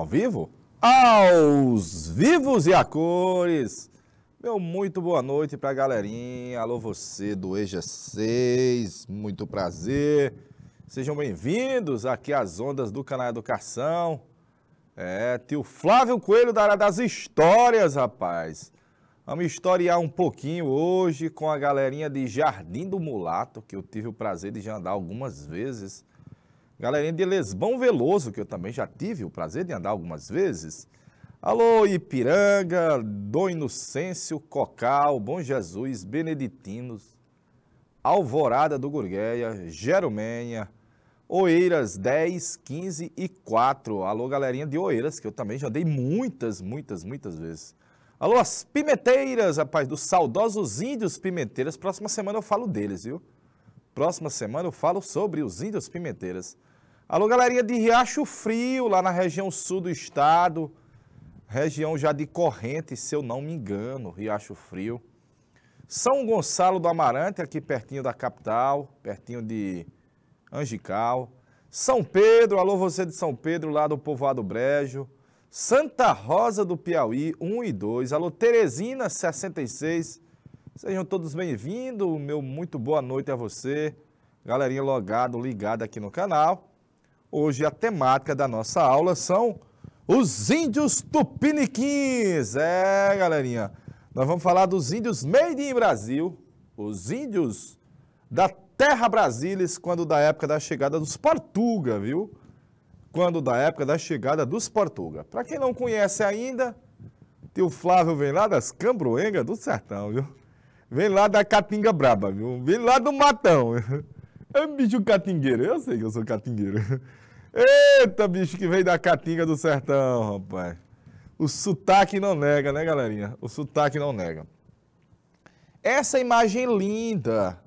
vivo? Aos vivos e a cores! Meu muito boa noite pra galerinha. Alô você do EG6, muito prazer. Sejam bem-vindos aqui às ondas do canal Educação. Tio Flávio Coelho da área das histórias, rapaz. Vamos historiar um pouquinho hoje com a galerinha de Jardim do Mulato, que eu tive o prazer de já andar algumas vezes. Galerinha de Lesbão Veloso, que eu também já tive o prazer de andar algumas vezes. Alô, Ipiranga, Dom Inocêncio, Cocal, Bom Jesus, Beneditinos, Alvorada do Gurgueia, Jerumenha, Oeiras 10, 15 e 4. Alô, galerinha de Oeiras, que eu também já andei muitas vezes. Alô, as Pimenteiras, rapaz, dos saudosos Índios Pimenteiras. Próxima semana eu falo deles, viu? Próxima semana eu falo sobre os Índios Pimenteiras. Alô, galerinha de Riacho Frio, lá na região sul do estado. Região já de Correntes, se eu não me engano, Riacho Frio. São Gonçalo do Amarante, aqui pertinho da capital, pertinho de Angical. São Pedro, alô você de São Pedro, lá do Povoado Brejo. Santa Rosa do Piauí, 1 e 2. Alô, Teresina, 66. Sejam todos bem-vindos, meu muito boa noite a você. Galerinha logado, ligada aqui no canal. Hoje a temática da nossa aula são os índios tupiniquins. Galerinha, nós vamos falar dos índios made in Brasil, os índios da Terra Brasilis, quando da época da chegada dos Portuga, viu? Quando da época da chegada dos Portuga. Para quem não conhece ainda, tio Flávio vem lá das Cambroengas do Sertão, viu? Vem lá da Caatinga Braba, viu? Vem lá do Matão. É um bicho catingueiro, eu sei que eu sou catingueiro. Eita, bicho que veio da Caatinga do Sertão, rapaz. O sotaque não nega, né, galerinha? O sotaque não nega. Essa imagem linda,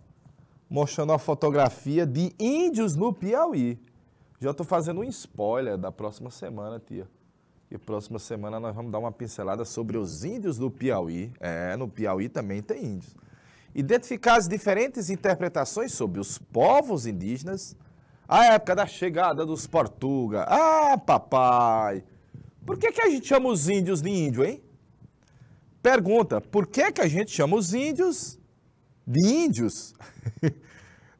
mostrando a fotografia de índios no Piauí. Já estou fazendo um spoiler da próxima semana, tia. E próxima semana nós vamos dar uma pincelada sobre os índios do Piauí. No Piauí também tem índios. Identificar as diferentes interpretações sobre os povos indígenas, a época da chegada dos Portuga. Ah, papai! Por que a gente chama os índios de índio, hein? Pergunta, por que a gente chama os índios de índios?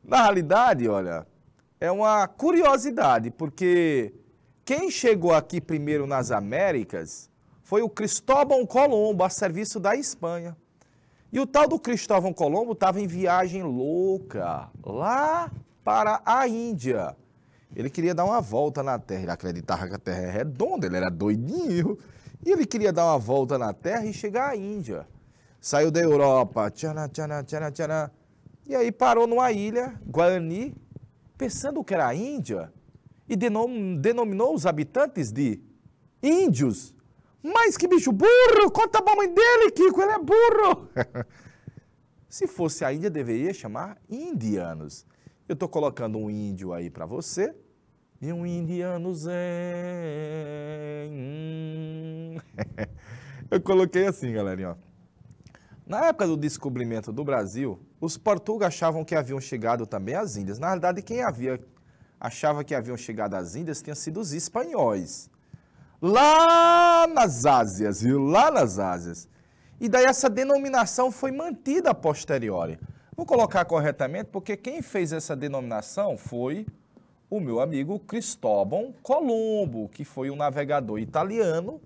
Na realidade, olha, é uma curiosidade, porque quem chegou aqui primeiro nas Américas foi o Cristóvão Colombo, a serviço da Espanha. E o tal do Cristóvão Colombo estava em viagem louca, lá para a Índia. Ele queria dar uma volta na Terra, ele acreditava que a Terra é redonda, ele era doidinho. E ele queria dar uma volta na Terra e chegar à Índia. Saiu da Europa, e aí parou numa ilha, Guarani, pensando que era a Índia, e denominou os habitantes de índios. Mas que bicho burro! Conta pra mãe dele, Kiko, ele é burro! Se fosse a Índia, deveria chamar indianos. Eu estou colocando um índio aí para você. E um indiano zen. Eu coloquei assim, galerinha. Na época do descobrimento do Brasil, os portugueses achavam que haviam chegado também às Índias. Na realidade, quem achava que haviam chegado às Índias tinham sido os espanhóis. Lá nas Ásias, viu? Lá nas Ásias. E daí essa denominação foi mantida a posteriori. Vou colocar corretamente, porque quem fez essa denominação foi o meu amigo Cristóvão Colombo, que foi um navegador italiano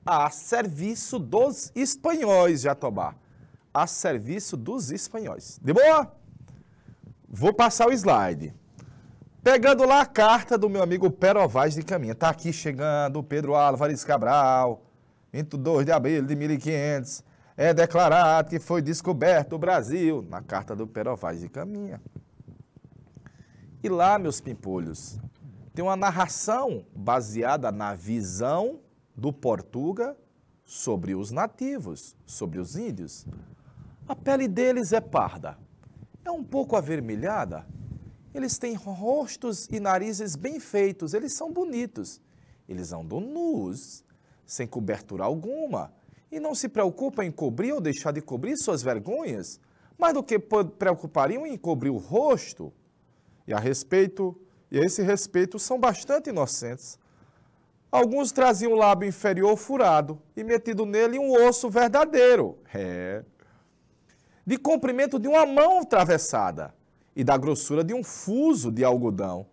a serviço dos espanhóis, Jatobá. A serviço dos espanhóis. De boa? Vou passar o slide. Pegando lá a carta do meu amigo Pero Vaz de Caminha. Está aqui chegando Pedro Álvares Cabral, 22 de abril de 1500. É declarado que foi descoberto o Brasil, na carta do Pero Vaz de Caminha. E lá, meus pimpolhos, tem uma narração baseada na visão do Portuga sobre os nativos, sobre os índios. A pele deles é parda, é um pouco avermelhada. Eles têm rostos e narizes bem feitos, eles são bonitos. Eles andam nus, sem cobertura alguma, e não se preocupam em cobrir ou deixar de cobrir suas vergonhas, mais do que preocupariam em cobrir o rosto. E a esse respeito, são bastante inocentes. Alguns traziam o lábio inferior furado e metido nele um osso verdadeiro, de comprimento de uma mão atravessada e da grossura de um fuso de algodão,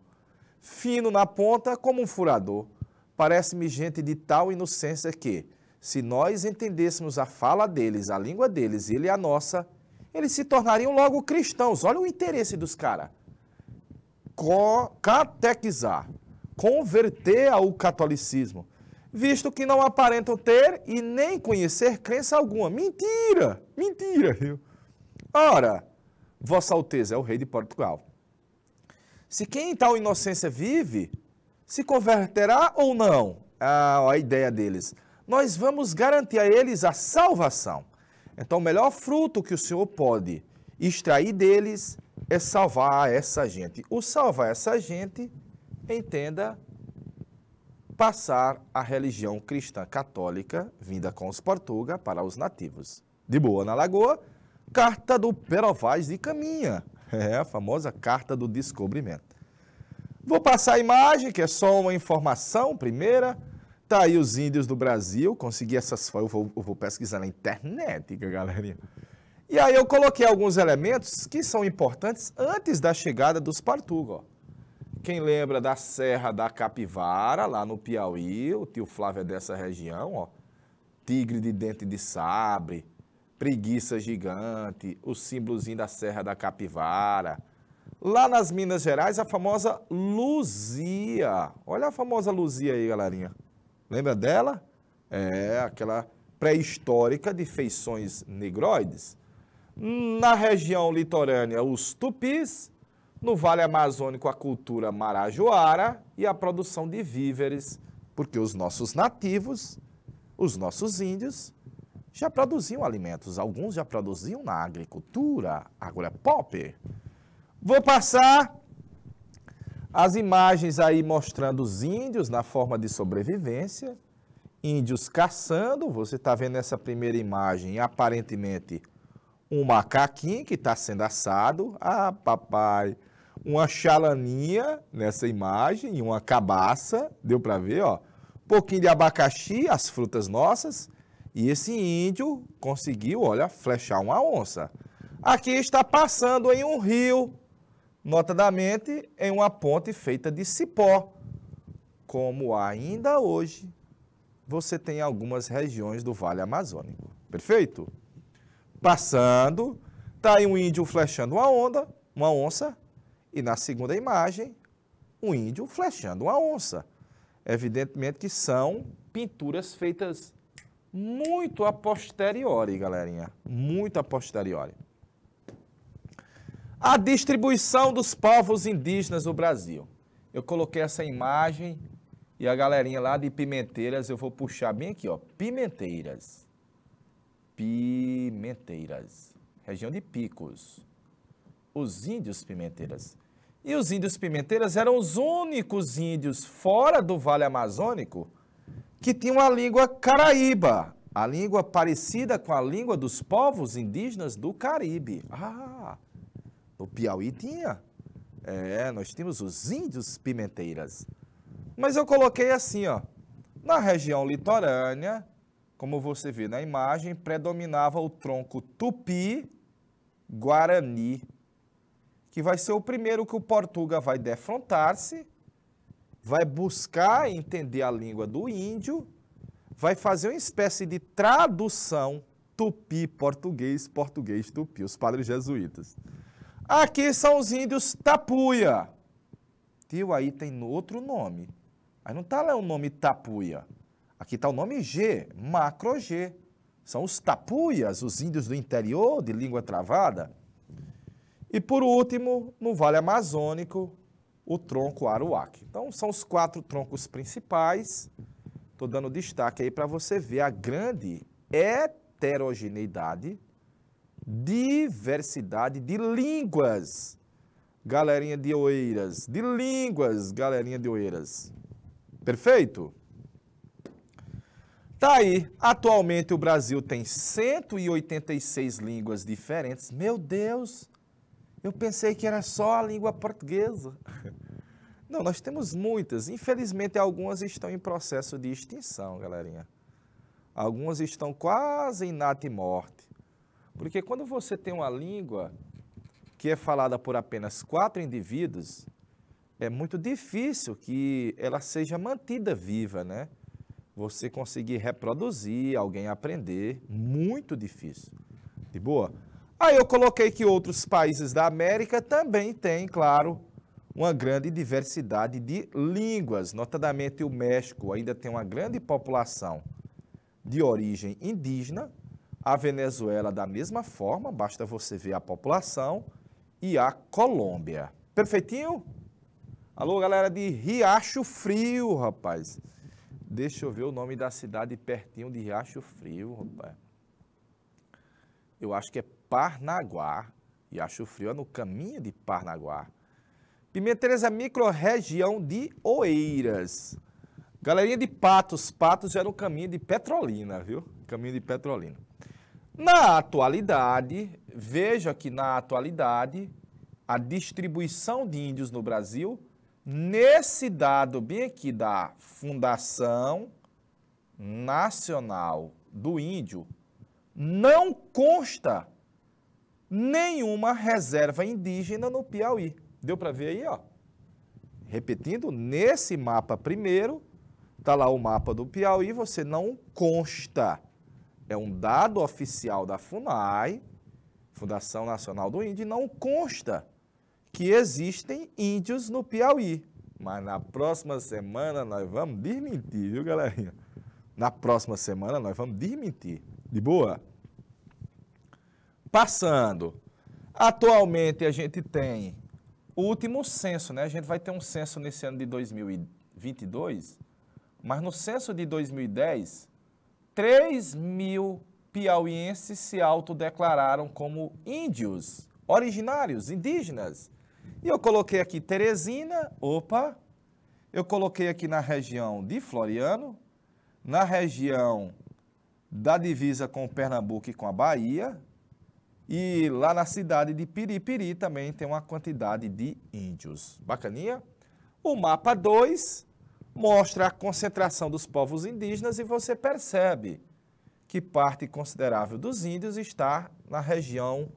fino na ponta como um furador. Parece-me gente de tal inocência que, se nós entendêssemos a fala deles, a língua deles, ele a nossa, eles se tornariam logo cristãos. Olha o interesse dos caras. Catequizar, converter ao catolicismo, visto que não aparentam ter e nem conhecer crença alguma. Mentira! Mentira! Ora, Vossa Alteza é o rei de Portugal. Se quem em tal inocência vive, se converterá ou não? A ideia deles. Nós vamos garantir a eles a salvação. Então, o melhor fruto que o Senhor pode extrair deles é salvar essa gente. O salvar essa gente, entenda, passar a religião cristã católica, vinda com os portugueses, para os nativos. De boa na Lagoa, Carta do Perovaz de Caminha. É a famosa Carta do Descobrimento. Vou passar a imagem, que é só uma informação primeira. Tá aí os índios do Brasil, consegui essas fotos, eu vou pesquisar na internet, galerinha. E aí eu coloquei alguns elementos que são importantes antes da chegada dos portugueses. Quem lembra da Serra da Capivara, lá no Piauí, o tio Flávio é dessa região, ó. Tigre de dente de sabre, preguiça gigante, o símbolozinho da Serra da Capivara. Lá nas Minas Gerais, a famosa Luzia. Olha a famosa Luzia aí, galerinha. Lembra dela? É aquela pré-histórica de feições negroides. Na região litorânea, os tupis. No Vale Amazônico, a cultura marajoara e a produção de víveres, porque os nossos nativos, os nossos índios, já produziam alimentos. Alguns já produziam na agricultura, agora pop. Vou passar as imagens aí mostrando os índios na forma de sobrevivência. Índios caçando, você está vendo essa primeira imagem, aparentemente um macaquinho que está sendo assado. Ah, papai, uma chalaninha nessa imagem e uma cabaça, deu para ver, ó. Um pouquinho de abacaxi, as frutas nossas. E esse índio conseguiu, olha, flechar uma onça. Aqui está passando em um rio, notadamente em uma ponte feita de cipó, como ainda hoje você tem algumas regiões do Vale Amazônico. Perfeito? Passando, está aí um índio flechando uma onça, e na segunda imagem, um índio flechando uma onça. Evidentemente que são pinturas feitas muito a posteriori, galerinha, muito a posteriori. A distribuição dos povos indígenas no Brasil. Eu coloquei essa imagem e a galerinha lá de Pimenteiras, eu vou puxar bem aqui, ó, Pimenteiras. Pimenteiras, região de Picos. Os índios Pimenteiras. E os índios Pimenteiras eram os únicos índios fora do Vale Amazônico que tinham a língua caraíba, a língua parecida com a língua dos povos indígenas do Caribe. Ah, no Piauí tinha. Nós tínhamos os índios Pimenteiras. Mas eu coloquei assim, ó, na região litorânea, como você vê na imagem, predominava o tronco tupi-guarani, que vai ser o primeiro que o Portuga vai defrontar-se, vai buscar entender a língua do índio, vai fazer uma espécie de tradução tupi-português, português-tupi, os padres jesuítas. Aqui são os índios tapuia. Tio, aí tem outro nome. Aí não está lá o nome tapuia. Aqui está o nome G, macro G. São os tapuias, os índios do interior, de língua travada. E por último, no Vale Amazônico, o tronco aruaque. Então, são os 4 troncos principais. Estou dando destaque aí para você ver a grande heterogeneidade, diversidade de línguas, galerinha de Oeiras. De línguas, galerinha de Oeiras. Perfeito? Tá aí. Atualmente o Brasil tem 186 línguas diferentes. Meu Deus! Eu pensei que era só a língua portuguesa. Não, nós temos muitas. Infelizmente, algumas estão em processo de extinção, galerinha. Algumas estão quase em natimorte. Porque quando você tem uma língua que é falada por apenas 4 indivíduos, é muito difícil que ela seja mantida viva, né? Você conseguir reproduzir, alguém aprender, muito difícil. De boa? Aí eu coloquei que outros países da América também têm, claro, uma grande diversidade de línguas. Notadamente o México ainda tem uma grande população de origem indígena. A Venezuela da mesma forma, basta você ver a população. E a Colômbia. Perfeitinho? Alô, galera de Riacho Frio, rapaz. Deixa eu ver o nome da cidade pertinho de Riacho Frio, rapaz. Eu acho que é Parnaguá. Riacho Frio é no caminho de Parnaguá. Pimentelhas é micro-região de Oeiras. Galerinha de Patos. Patos já é no caminho de Petrolina, viu? Caminho de Petrolina. Na atualidade, veja que na atualidade, a distribuição de índios no Brasil, nesse dado bem aqui da Fundação Nacional do Índio, não consta nenhuma reserva indígena no Piauí. Deu para ver aí, ó? Repetindo, nesse mapa primeiro, está lá o mapa do Piauí, você não consta. É um dado oficial da FUNAI, Fundação Nacional do Índio, e não consta que existem índios no Piauí. Mas na próxima semana nós vamos desmentir, viu, galerinha? Na próxima semana nós vamos desmentir. De boa? Passando. Atualmente a gente tem o último censo, né? A gente vai ter um censo nesse ano de 2022, mas no censo de 2010... 3.000 piauienses se autodeclararam como índios, originários, indígenas. E eu coloquei aqui Teresina, eu coloquei aqui na região de Floriano, na região da divisa com Pernambuco e com a Bahia, e lá na cidade de Piripiri também tem uma quantidade de índios. Bacaninha? O mapa 2... mostra a concentração dos povos indígenas e você percebe que parte considerável dos índios está na região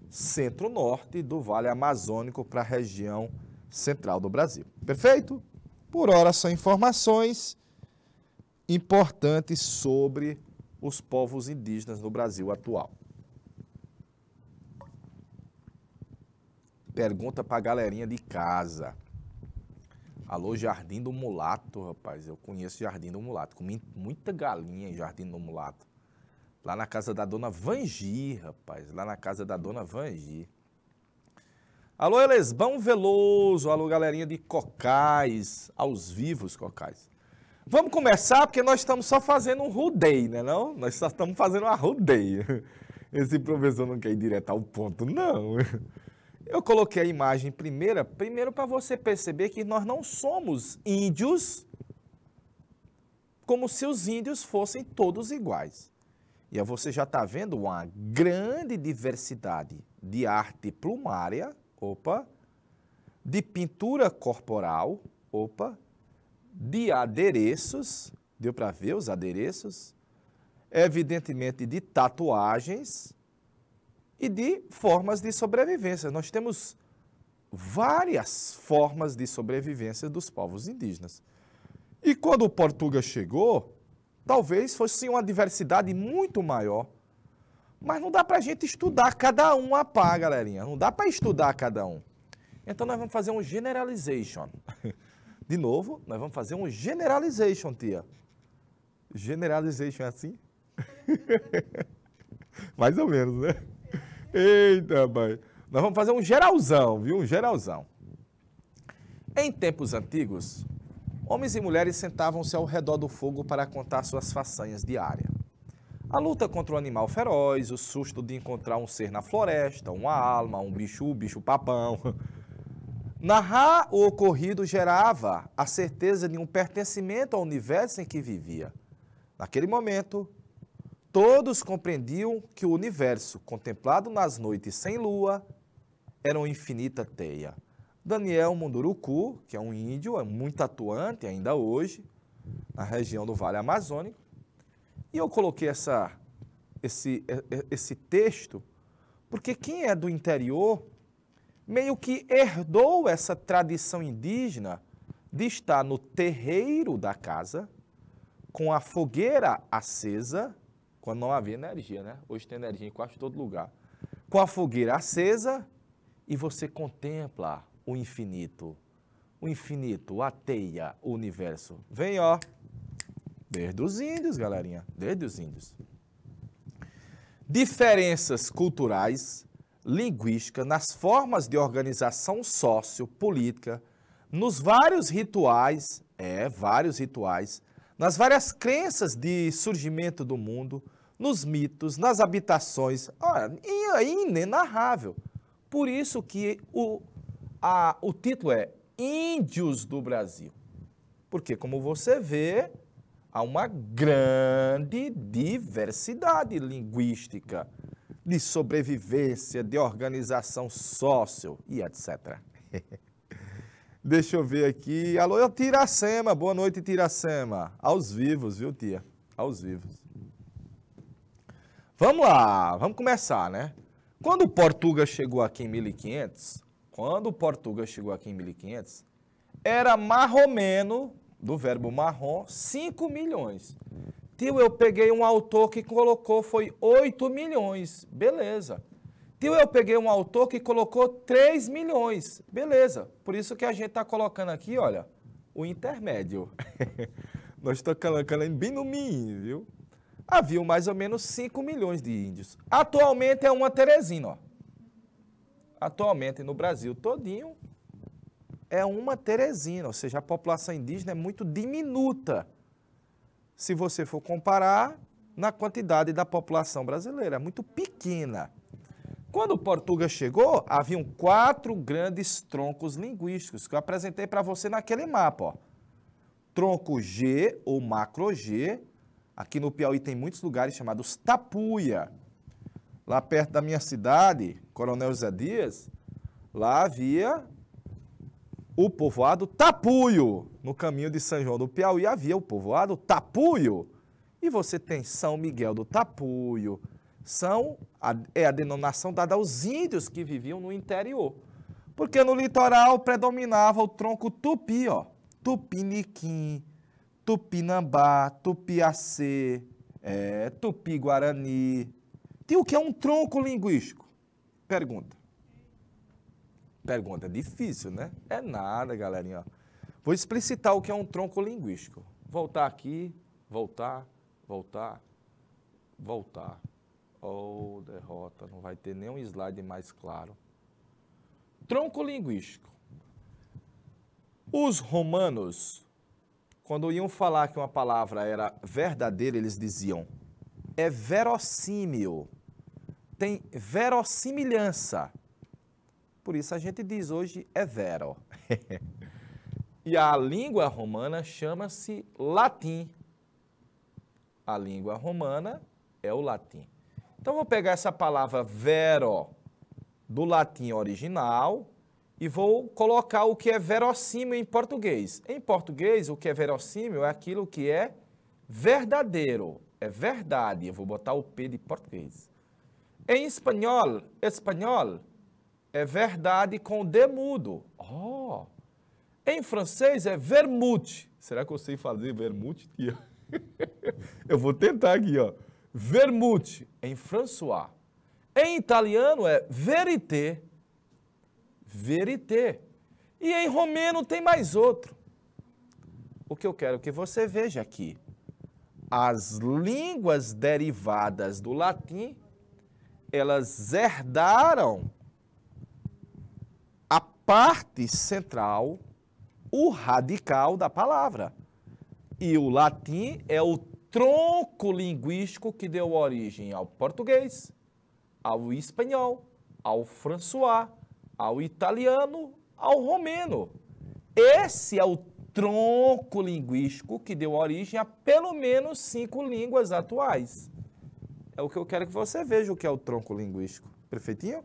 centro-norte do Vale Amazônico para a região central do Brasil. Perfeito? Por hora são informações importantes sobre os povos indígenas no Brasil atual. Pergunta para a galerinha de casa. Alô, Jardim do Mulato, rapaz. Eu conheço Jardim do Mulato. Comi muita galinha em Jardim do Mulato. Lá na casa da dona Vangi, rapaz. Lá na casa da dona Vangi. Alô, Elesbão Veloso. Alô, galerinha de Cocais. Aos vivos, Cocais. Vamos começar, porque nós estamos só fazendo um rodeio, né não? Nós só estamos fazendo uma rodeio. Esse professor não quer ir direto ao ponto, não. Eu coloquei a imagem primeiro para você perceber que nós não somos índios como se os índios fossem todos iguais. E aí você já está vendo uma grande diversidade de arte plumária, de pintura corporal, de adereços, deu para ver os adereços, evidentemente de tatuagens, e de formas de sobrevivência. Nós temos várias formas de sobrevivência dos povos indígenas. E quando o Portuga chegou, talvez fosse uma diversidade muito maior. Mas não dá para a gente estudar cada um a par, galerinha. Não dá para estudar cada um. Então nós vamos fazer um generalization. De novo, nós vamos fazer um generalization, tia. Generalization é assim? Mais ou menos, né? Eita, pai. Nós vamos fazer um geralzão, viu? Um geralzão. Em tempos antigos, homens e mulheres sentavam-se ao redor do fogo para contar suas façanhas diárias. A luta contra o animal feroz, o susto de encontrar um ser na floresta, uma alma, um bicho-papão. Narrar o ocorrido gerava a certeza de um pertencimento ao universo em que vivia. Naquele momento, todos compreendiam que o universo, contemplado nas noites sem lua, era uma infinita teia. Daniel Munduruku, que é um índio, é muito atuante ainda hoje, na região do Vale Amazônico. E eu coloquei esse texto porque quem é do interior meio que herdou essa tradição indígena de estar no terreiro da casa, com a fogueira acesa, quando não havia energia, né? Hoje tem energia em quase todo lugar. Com a fogueira acesa e você contempla o infinito, a teia, o universo. Vem, ó, desde os índios, galerinha, desde os índios. Diferenças culturais, linguísticas, nas formas de organização sociopolítica, nos vários rituais, nas várias crenças de surgimento do mundo, nos mitos, nas habitações, é inenarrável. Por isso que o título é Índios do Brasil. Porque, como você vê, há uma grande diversidade linguística, de sobrevivência, de organização sócio e etc. Deixa eu ver aqui. Alô, Tiracema. Boa noite, Tiracema. Aos vivos, viu, tia? Aos vivos. Vamos lá, vamos começar, né? Quando o Portuga chegou aqui em 1500, era marromeno, do verbo marrom, 5 milhões. Tio, eu peguei um autor que colocou, foi 8 milhões. Beleza. Tio, eu peguei um autor que colocou 3 milhões. Beleza. Por isso que a gente está colocando aqui, olha, o intermédio. Nós estamos colocando bem no meio, viu? Havia mais ou menos 5 milhões de índios. Atualmente é uma Teresina, ó. Atualmente no Brasil todinho é uma Teresina, ou seja, a população indígena é muito diminuta. Se você for comparar na quantidade da população brasileira, é muito pequena. Quando o Portuga chegou, haviam 4 grandes troncos linguísticos que eu apresentei para você naquele mapa, ó. Tronco G ou macro G. Aqui no Piauí tem muitos lugares chamados tapuia. Lá perto da minha cidade, Coronel José Dias, lá havia o povoado Tapuio. No caminho de São João do Piauí havia o povoado Tapuio. E você tem São Miguel do Tapuio. É a denominação dada aos índios que viviam no interior. Porque no litoral predominava o tronco tupi, ó. Tupiniquim, Tupinambá, Tupiacê, Tupi-Guarani. Tem o que é um tronco linguístico? Pergunta. Pergunta difícil, né? É nada, galerinha. Vou explicitar o que é um tronco linguístico. Voltar aqui, voltar. Oh, derrota, não vai ter nenhum slide mais claro. Tronco linguístico. Os romanos, quando iam falar que uma palavra era verdadeira, eles diziam, é verossímil, tem verossimilhança. Por isso a gente diz hoje é vero. E a língua romana chama-se latim. A língua romana é o latim. Então vou pegar essa palavra vero do latim original e vou colocar o que é verossímil em português. Em português, o que é verossímil é aquilo que é verdadeiro, é verdade. Eu vou botar o P de português. Em espanhol é verdade com D mudo. Oh. Em francês é vermouth. Será que eu sei fazer vermouth, tia? Eu vou tentar aqui, ó. Vermouth, em François. Em italiano é verité. Verité. E em romeno tem mais outro. O que eu quero que você veja aqui. As línguas derivadas do latim, elas herdaram a parte central, o radical da palavra. E o latim é o tronco linguístico que deu origem ao português, ao espanhol, ao François, ao italiano, ao romeno. Esse é o tronco linguístico que deu origem a pelo menos 5 línguas atuais. É o que eu quero que você veja o que é o tronco linguístico. Perfeitinho?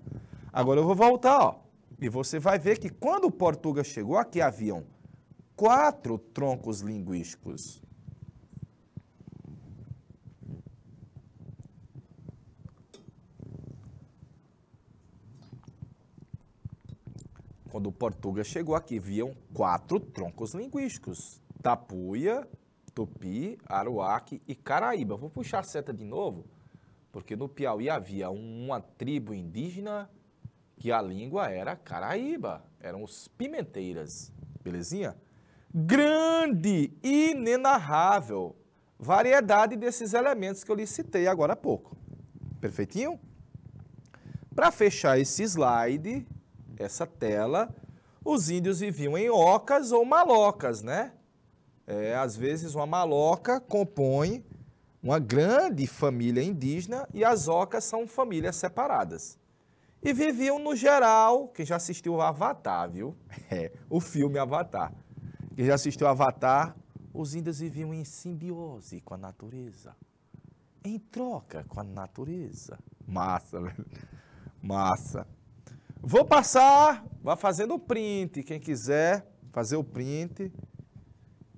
Agora eu vou voltar, ó. E você vai ver que quando o Portuga chegou aqui, haviam 4 troncos linguísticos. Quando o Portuga chegou aqui, haviam 4 troncos linguísticos. Tapuia, Tupi, Aruaque e Caraíba. Vou puxar a seta de novo, porque no Piauí havia uma tribo indígena que a língua era Caraíba, eram os pimenteiras, belezinha? Grande, inenarrável variedade desses elementos que eu lhe citei agora há pouco. Perfeitinho? Para fechar esse slide, essa tela, os índios viviam em ocas ou malocas, né? Às vezes uma maloca compõe uma grande família indígena e as ocas são famílias separadas. E viviam no geral, quem já assistiu o Avatar, viu? O filme Avatar. Quem já assistiu o Avatar, os índios viviam em simbiose com a natureza, em troca com a natureza. Massa, velho. Massa. Vou passar, vá fazendo o print, quem quiser fazer o print.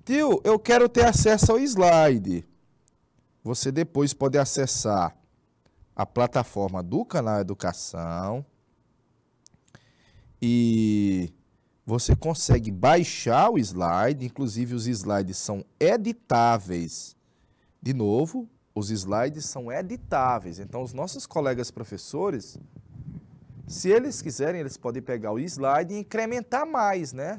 Tio, eu quero ter acesso ao slide. Você depois pode acessar a plataforma do canal Educação e você consegue baixar o slide, inclusive os slides são editáveis. De novo, os slides são editáveis, então os nossos colegas professores, se eles quiserem, eles podem pegar o slide e incrementar mais, né?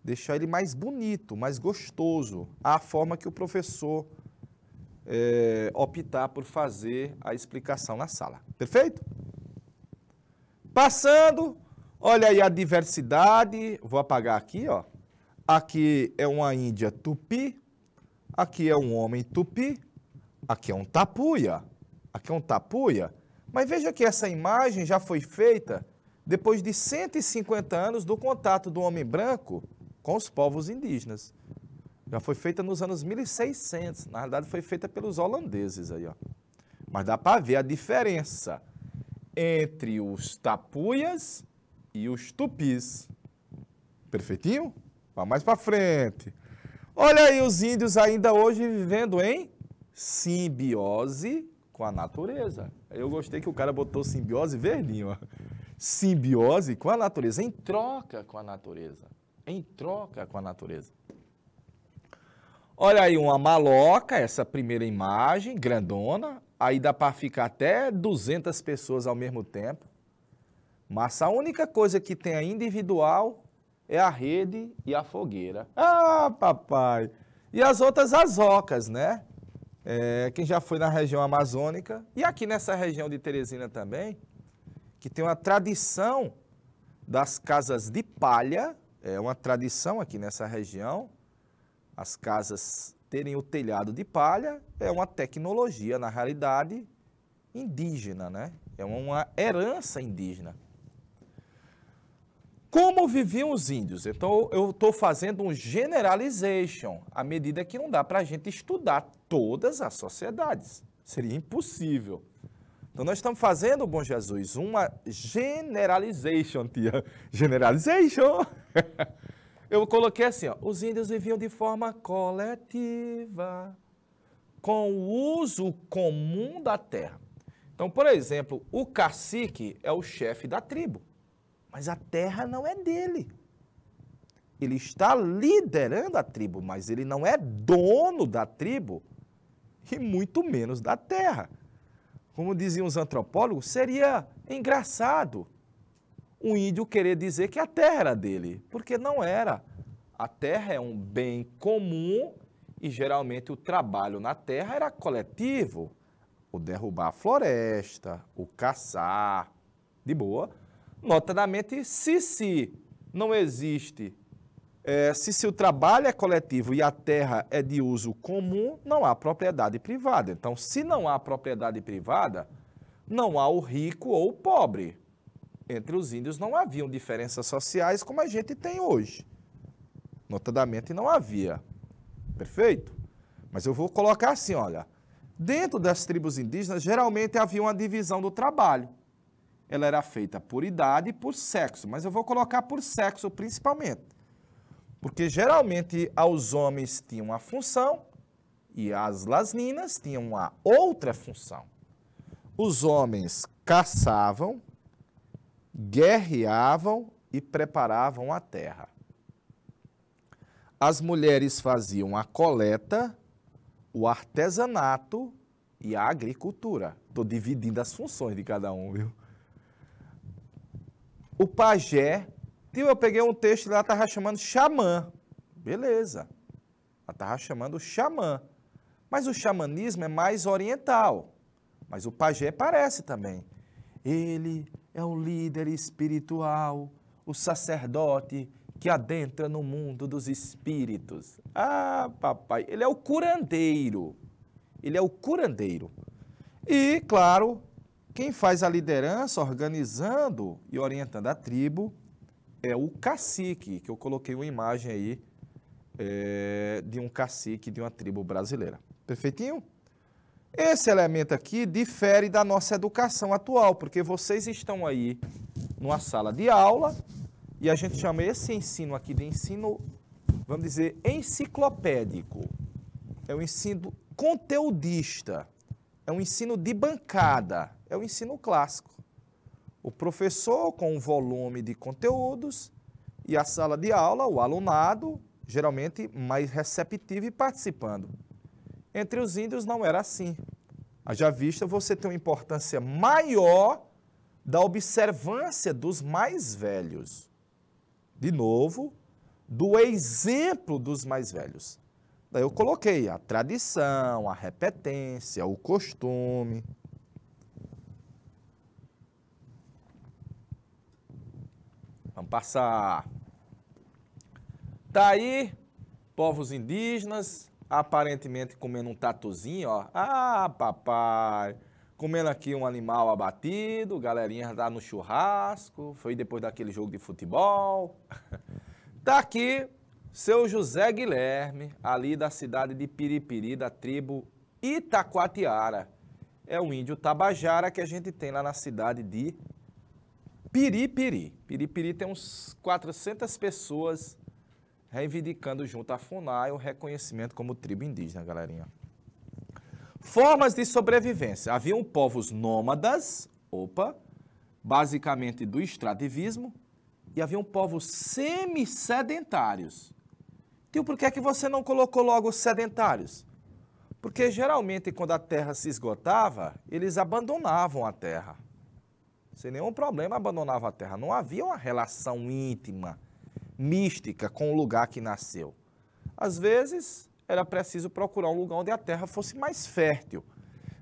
Deixar ele mais bonito, mais gostoso, a forma que o professor optar por fazer a explicação na sala. Perfeito? Passando, olha aí a diversidade, vou apagar aqui, ó. Aqui é uma índia tupi, aqui é um homem tupi, aqui é um tapuia, aqui é um tapuia. Mas veja que essa imagem já foi feita depois de 150 anos do contato do homem branco com os povos indígenas. Já foi feita nos anos 1600, na verdade foi feita pelos holandeses aí, ó. Mas dá para ver a diferença entre os tapuias e os tupis. Perfeitinho? Vamos mais para frente. Olha aí os índios ainda hoje vivendo em simbiose com a natureza. Eu gostei que o cara botou simbiose verdinho, ó. Simbiose com a natureza, em troca com a natureza. Em troca com a natureza. Olha aí uma maloca, essa primeira imagem, grandona. Aí dá para ficar até 200 pessoas ao mesmo tempo. Mas a única coisa que tem a individual é a rede e a fogueira. Ah, papai! E as outras, as ocas, né? Quem já foi na região amazônica, e aqui nessa região de Teresina também, que tem uma tradição das casas de palha, uma tradição aqui nessa região, as casas terem o telhado de palha, é uma tecnologia, na realidade, indígena, né? É uma herança indígena. Como viviam os índios? Então, eu estou fazendo um generalization, à medida que não dá para a gente estudar todas as sociedades. Seria impossível. Então, nós estamos fazendo, Bom Jesus, uma generalization, tia. Generalization. Eu coloquei assim, ó, os índios viviam de forma coletiva, com o uso comum da terra. Então, por exemplo, o cacique é o chefe da tribo, mas a terra não é dele. Ele está liderando a tribo, mas ele não é dono da tribo e muito menos da terra. Como diziam os antropólogos, seria engraçado um índio querer dizer que a terra era dele, porque não era. A terra é um bem comum e geralmente o trabalho na terra era coletivo. O derrubar a floresta, o caçar, de boa. Notadamente, se não existe, se o trabalho é coletivo e a terra é de uso comum, não há propriedade privada. Então, se não há propriedade privada, não há o rico ou o pobre. Entre os índios não haviam diferenças sociais como a gente tem hoje. Notadamente não havia. Perfeito? Mas eu vou colocar assim, olha. Dentro das tribos indígenas, geralmente havia uma divisão do trabalho. ela era feita por idade e por sexo, mas eu vou colocar por sexo principalmente. Porque geralmente os homens tinham uma função e as lasninas tinham uma outra função. Os homens caçavam, guerreavam e preparavam a terra. As mulheres faziam a coleta, o artesanato e a agricultura. Estou dividindo as funções de cada um, viu? O pajé, eu peguei um texto e ela estava chamando xamã. Beleza, ela estava chamando xamã. Mas o xamanismo é mais oriental. Mas o pajé parece também. Ele é o líder espiritual, o sacerdote que adentra no mundo dos espíritos. Ah, papai, ele é o curandeiro. Ele é o curandeiro. E, claro, quem faz a liderança, organizando e orientando a tribo, é o cacique, que eu coloquei uma imagem aí de um cacique de uma tribo brasileira. Perfeitinho? Esse elemento aqui difere da nossa educação atual, porque vocês estão aí numa sala de aula e a gente chama esse ensino aqui de ensino, vamos dizer, enciclopédico. É um ensino conteudista, é um ensino de bancada, é um ensino clássico. O professor com um volume de conteúdos e a sala de aula, o alunado, geralmente mais receptivo e participando. Entre os índios não era assim. Haja vista, você tem uma importância maior da observância dos mais velhos. De novo, do exemplo dos mais velhos. Daí eu coloquei a tradição, a repetência, o costume. Vamos passar. Tá aí, povos indígenas, aparentemente comendo um tatuzinho, ó. Ah, papai, comendo aqui um animal abatido, galerinha tá no churrasco, foi depois daquele jogo de futebol. Tá aqui seu José Guilherme, ali da cidade de Piripiri, da tribo Itacoatiara. É o índio Tabajara que a gente tem lá na cidade de Piripiri. Piripiri tem uns 400 pessoas reivindicando junto à FUNAI o reconhecimento como tribo indígena, galerinha. Formas de sobrevivência. Haviam povos nômadas, basicamente do extrativismo, e haviam povos semi-sedentários. Tio, por que é que você não colocou logo os sedentários? Porque geralmente quando a terra se esgotava, eles abandonavam a terra. Sem nenhum problema abandonavam a terra. Não havia uma relação íntima, mística com o lugar que nasceu. Às vezes, era preciso procurar um lugar onde a terra fosse mais fértil.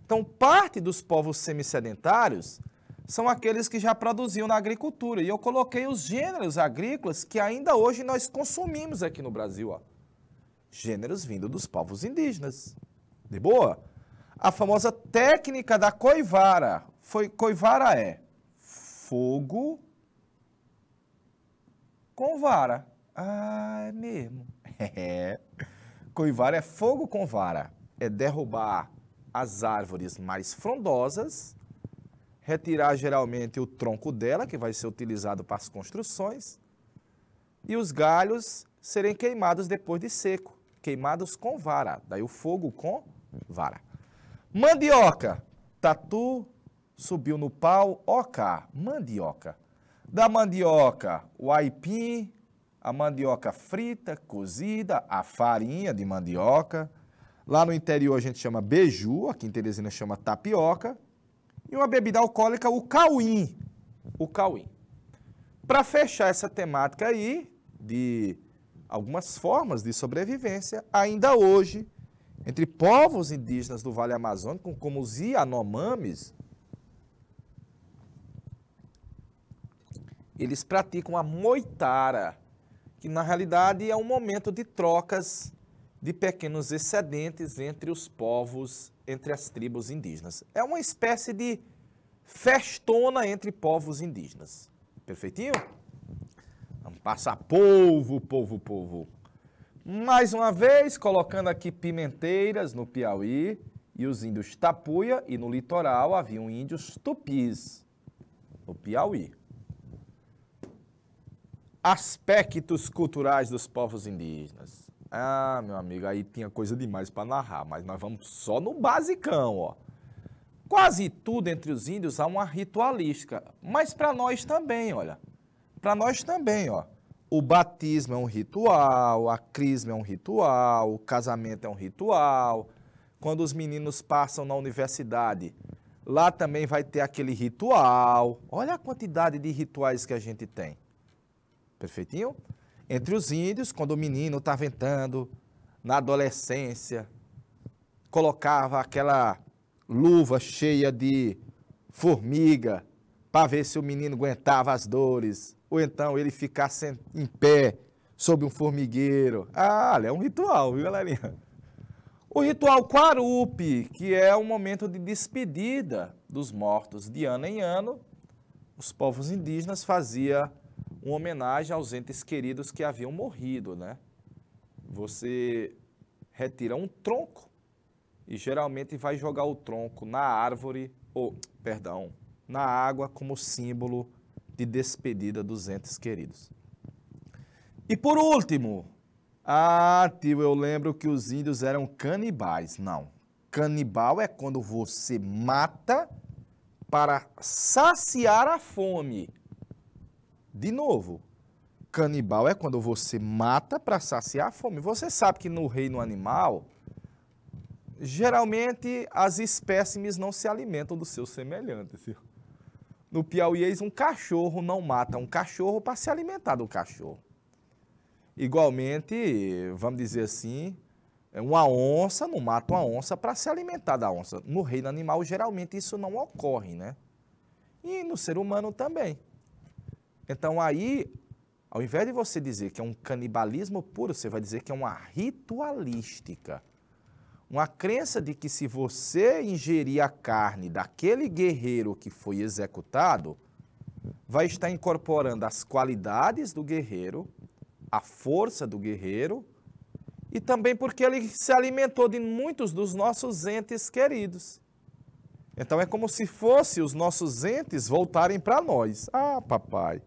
Então, parte dos povos semi-sedentários são aqueles que já produziam na agricultura. E eu coloquei os gêneros agrícolas que ainda hoje nós consumimos aqui no Brasil. Ó. Gêneros vindo dos povos indígenas. De boa? A famosa técnica da coivara. Coivara é fogo com vara. Ah, é mesmo. Coivara é fogo com vara. É derrubar as árvores mais frondosas, retirar geralmente o tronco dela, que vai ser utilizado para as construções, e os galhos serem queimados depois de seco, queimados com vara. Daí o fogo com vara. Mandioca. Tatu subiu no pau, oca, mandioca. Da mandioca, o aipim, a mandioca frita, cozida, a farinha de mandioca. Lá no interior a gente chama beiju, aqui em Teresina chama tapioca. E uma bebida alcoólica, o cauim. O cauim. Para fechar essa temática aí de algumas formas de sobrevivência, ainda hoje, entre povos indígenas do Vale Amazônico, como os Yanomamis, eles praticam a moitara, que na realidade é um momento de trocas de pequenos excedentes entre os povos, entre as tribos indígenas. É uma espécie de festona entre povos indígenas. Perfeitinho? Vamos passar polvo, polvo, polvo. Mais uma vez, colocando aqui pimenteiras no Piauí, e os índios tapuia, e no litoral haviam índios tupis. no Piauí. Aspectos culturais dos povos indígenas. Ah, meu amigo, aí tinha coisa demais para narrar, mas nós vamos só no basicão, ó. Quase tudo entre os índios há uma ritualística, mas para nós também, olha. Para nós também, ó. O batismo é um ritual, a crisma é um ritual, o casamento é um ritual. Quando os meninos passam na universidade, lá também vai ter aquele ritual. Olha a quantidade de rituais que a gente tem. Perfeitinho? Entre os índios, quando o menino estava entrando na adolescência, colocava aquela luva cheia de formiga para ver se o menino aguentava as dores, ou então ele ficasse em pé sob um formigueiro. Ah, é um ritual, viu, galerinha? O ritual Quarupi, que é um momento de despedida dos mortos. De ano em ano, os povos indígenas faziam uma homenagem aos entes queridos que haviam morrido, né? Você retira um tronco e geralmente vai jogar o tronco na árvore, na água como símbolo de despedida dos entes queridos. E por último, tio, eu lembro que os índios eram canibais. Não, canibal é quando você mata para saciar a fome. De novo, canibal é quando você mata para saciar a fome. Você sabe que no reino animal, geralmente as espécimes não se alimentam dos seus semelhantes. Viu? No Piauí, um cachorro não mata um cachorro para se alimentar do cachorro. Igualmente, vamos dizer assim, uma onça não mata uma onça para se alimentar da onça. No reino animal, geralmente isso não ocorre, né? E no ser humano também. Então aí, ao invés de você dizer que é um canibalismo puro, você vai dizer que é uma ritualística. Uma crença de que se você ingerir a carne daquele guerreiro que foi executado, vai estar incorporando as qualidades do guerreiro, a força do guerreiro, e também porque ele se alimentou de muitos dos nossos entes queridos. Então é como se fosse os nossos entes voltarem para nós. Ah, papai.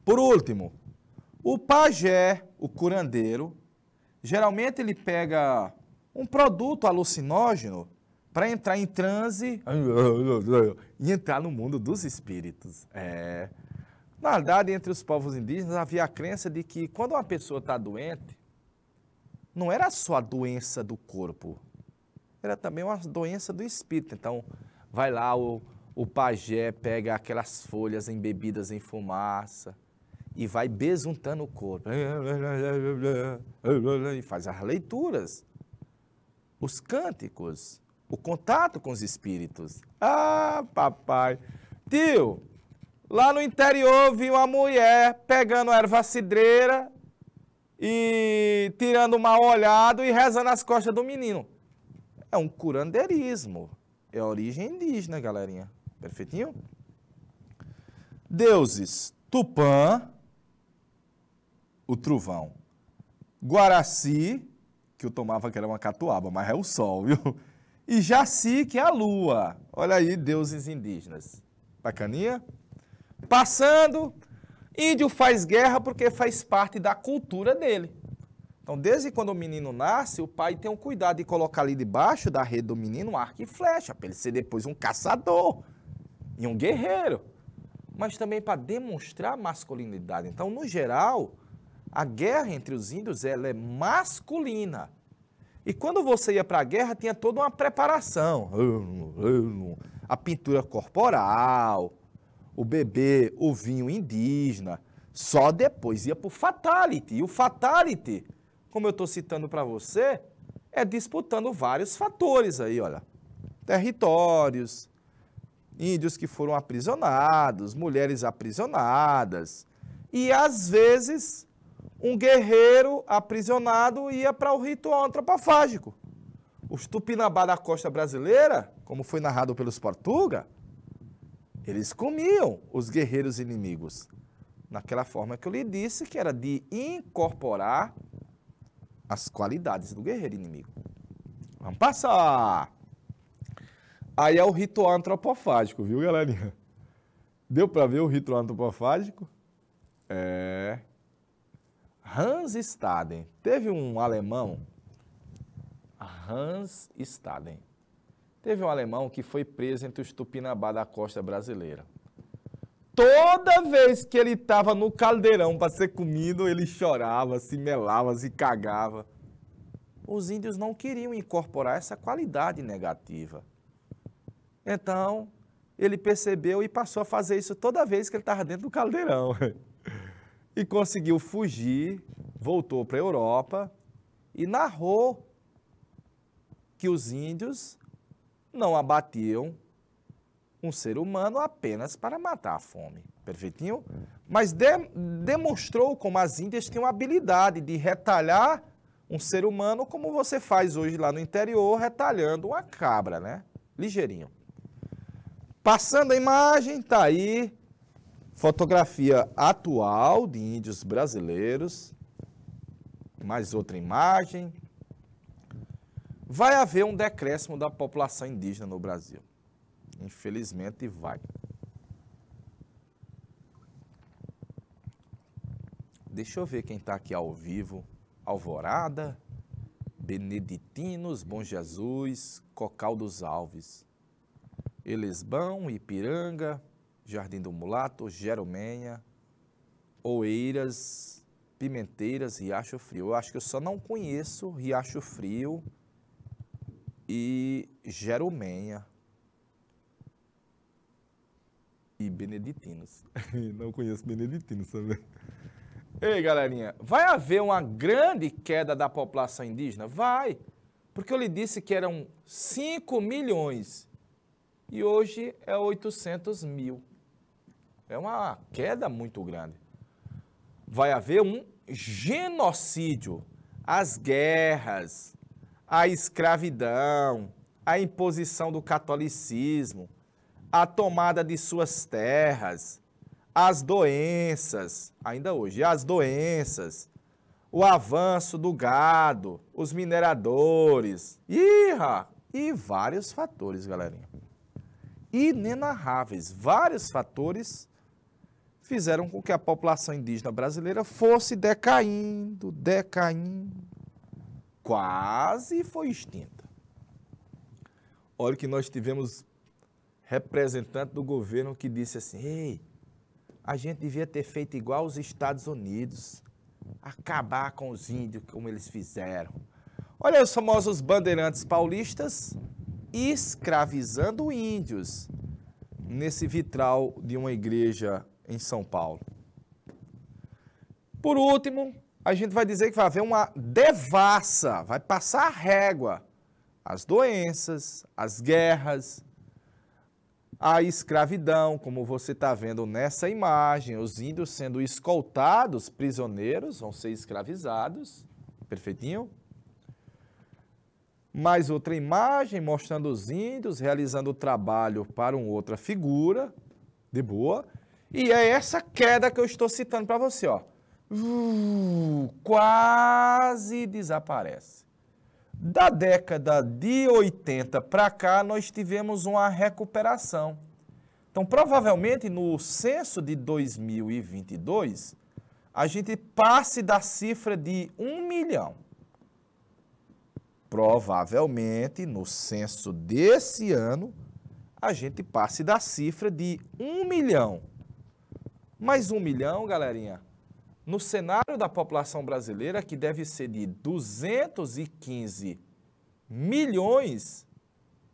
Por último, o pajé, o curandeiro, geralmente ele pega um produto alucinógeno para entrar em transe e entrar no mundo dos espíritos. Na verdade, entre os povos indígenas havia a crença de que quando uma pessoa está doente, não era só a doença do corpo, era também uma doença do espírito. Então, vai lá, o pajé pega aquelas folhas embebidas em fumaça e vai besuntando o corpo. E faz as leituras, os cânticos, o contato com os espíritos. Ah, papai! Tio, lá no interior vi uma mulher pegando erva cidreira e tirando um mal olhado e rezando as costas do menino. É um curandeirismo. É origem indígena, galerinha. Perfeitinho? Deuses. Tupã, o trovão. Guaraci, que eu tomava que era uma catuaba, mas é o sol, viu? E Jaci, que é a lua. Olha aí, deuses indígenas. Bacaninha? Passando, índio faz guerra porque faz parte da cultura dele. Então, desde quando o menino nasce, o pai tem um cuidado de colocar ali debaixo da rede do menino um arco e flecha, para ele ser depois um caçador e um guerreiro. Mas também para demonstrar masculinidade. Então, no geral, a guerra entre os índios ela é masculina. E quando você ia para a guerra, tinha toda uma preparação. A pintura corporal, o bebê, o vinho indígena. Só depois ia para o fatality. E o fatality, como eu estou citando para você, é disputando vários fatores aí, olha. Territórios, índios que foram aprisionados, mulheres aprisionadas. E, às vezes, um guerreiro aprisionado ia para o ritual antropofágico. Os Tupinambá da costa brasileira, como foi narrado pelos Portuga, eles comiam os guerreiros inimigos. Naquela forma que eu lhe disse, que era de incorporar as qualidades do guerreiro inimigo. Vamos passar. Aí é o ritual antropofágico, viu, galerinha? Deu para ver o ritual antropofágico? É. Hans Staden. Teve um alemão, Hans Staden. Teve um alemão que foi preso entre os Tupinambá da costa brasileira. Toda vez que ele estava no caldeirão para ser comido, ele chorava, se melava, se cagava. Os índios não queriam incorporar essa qualidade negativa. Então, ele percebeu e passou a fazer isso toda vez que ele estava dentro do caldeirão. E conseguiu fugir, voltou para a Europa e narrou que os índios não abatiam um ser humano apenas para matar a fome. Perfeitinho? Mas demonstrou como as índias tinham a habilidade de retalhar um ser humano como você faz hoje lá no interior, retalhando uma cabra, né? Ligeirinho. Passando a imagem, tá aí, fotografia atual de índios brasileiros. Mais outra imagem. Vai haver um decréscimo da população indígena no Brasil. Infelizmente vai. Deixa eu ver quem está aqui ao vivo. Alvorada, Beneditinos, Bom Jesus, Cocal dos Alves, Elesbão, Ipiranga, Jardim do Mulato, Jerumenha, Oeiras, Pimenteiras, Riacho Frio. Eu acho que eu só não conheço Riacho Frio e Jerumenha e Beneditinos. Não conheço Beneditinos também. Ei, galerinha, vai haver uma grande queda da população indígena? Vai, porque eu lhe disse que eram 5 milhões e hoje é 800 mil. É uma queda muito grande. Vai haver um genocídio, as guerras, a escravidão, a imposição do catolicismo, a tomada de suas terras, as doenças, ainda hoje, as doenças, o avanço do gado, os mineradores, e vários fatores, galerinha. Inenarráveis, vários fatores fizeram com que a população indígena brasileira fosse decaindo, quase foi extinta. Olha que nós tivemos representante do governo que disse assim, ei, a gente devia ter feito igual os Estados Unidos, acabar com os índios como eles fizeram. Olha os famosos bandeirantes paulistas escravizando índios nesse vitral de uma igreja em São Paulo. Por último, a gente vai dizer que vai haver uma devassa, vai passar a régua. As doenças, as guerras, a escravidão, como você está vendo nessa imagem, os índios sendo escoltados, prisioneiros, vão ser escravizados, perfeitinho? Mais outra imagem mostrando os índios realizando o trabalho para uma outra figura, de boa, e é essa queda que eu estou citando para você, ó. Quase desaparece. Da década de 80 para cá, nós tivemos uma recuperação. Então, provavelmente, no censo de 2022, a gente passe da cifra de 1 milhão. Provavelmente, no censo desse ano, a gente passe da cifra de 1 milhão. Mas 1 milhão, galerinha, no cenário da população brasileira, que deve ser de 215 milhões,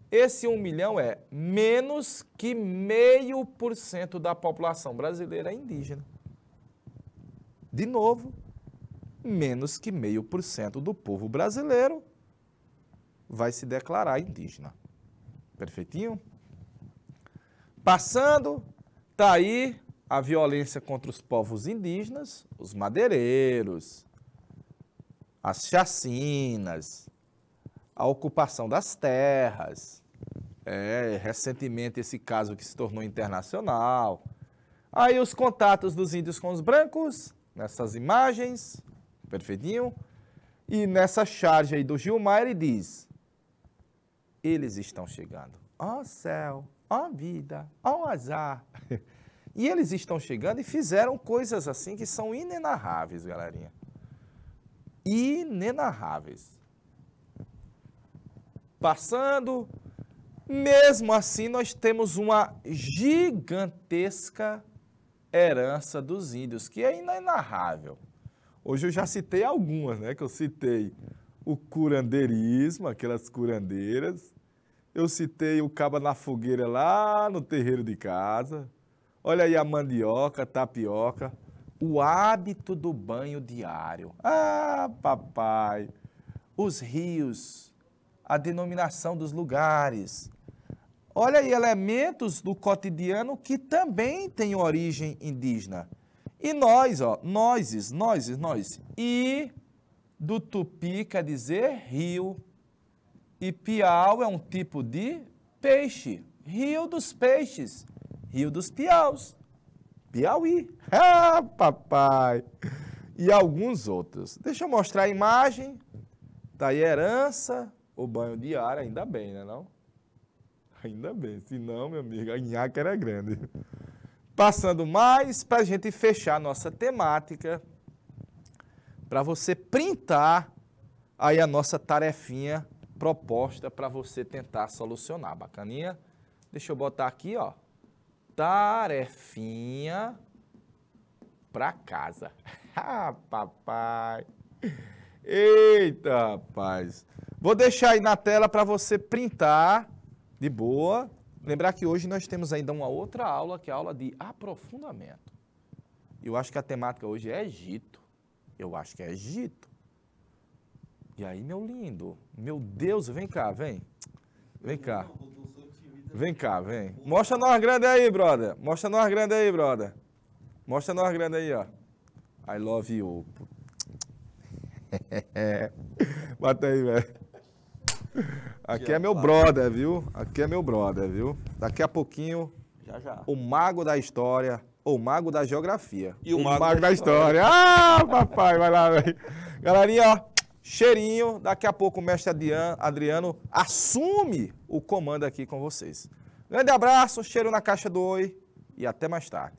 esse 1 milhão é menos que 0,5% da população brasileira indígena. De novo, menos que 0,5% do povo brasileiro vai se declarar indígena. Perfeitinho? Passando, tá aí a violência contra os povos indígenas, os madeireiros, as chacinas, a ocupação das terras, recentemente esse caso que se tornou internacional. Aí os contatos dos índios com os brancos, nessas imagens, perfeitinho. E nessa charge aí do Gilmar, ele diz, eles estão chegando. Ó céu, ó vida, ó azar. E eles estão chegando e fizeram coisas assim que são inenarráveis, galerinha. Inenarráveis. Passando, mesmo assim nós temos uma gigantesca herança dos índios, que é inenarrável. Hoje eu já citei algumas, né? Que eu citei o curandeirismo, aquelas curandeiras. Eu citei o caba na fogueira lá no terreiro de casa. Olha aí a mandioca, a tapioca. O hábito do banho diário. Ah, papai! Os rios, a denominação dos lugares. Olha aí elementos do cotidiano que também têm origem indígena. E nós, ó, nós. E do tupi quer dizer rio. E piau é um tipo de peixe. Rio dos peixes. Rio dos piaus. Piauí. Ah, papai! E alguns outros. Deixa eu mostrar a imagem. Tá aí herança, o banho diário, ainda bem, né não? Ainda bem, senão, meu amigo, a nhaca era grande. Passando mais, para a gente fechar a nossa temática, para você printar aí a nossa tarefinha proposta para você tentar solucionar. Bacaninha? Deixa eu botar aqui, ó. Tarefinha para casa. Ah, papai! Eita, rapaz! Vou deixar aí na tela para você printar de boa. Lembrar que hoje nós temos ainda uma outra aula, que é a aula de aprofundamento. Eu acho que a temática hoje é Egito. Eu acho que é Egito. E aí, meu lindo, meu Deus, vem cá, vem. Vem cá. Vem cá, vem. Mostra nós grande aí, brother. Mostra nós grande aí, brother. Mostra nós grande aí, ó. I love you. Bota aí, velho. Aqui é meu brother, viu? Aqui é meu brother, viu? Daqui a pouquinho, Já. o mago da história, ou mago da geografia. E o mago da história. Ah, papai, vai lá, velho. Galerinha, ó, cheirinho. Daqui a pouco o mestre Adriano assume o comando aqui com vocês. Grande abraço, cheiro na caixa do Oi e até mais tarde.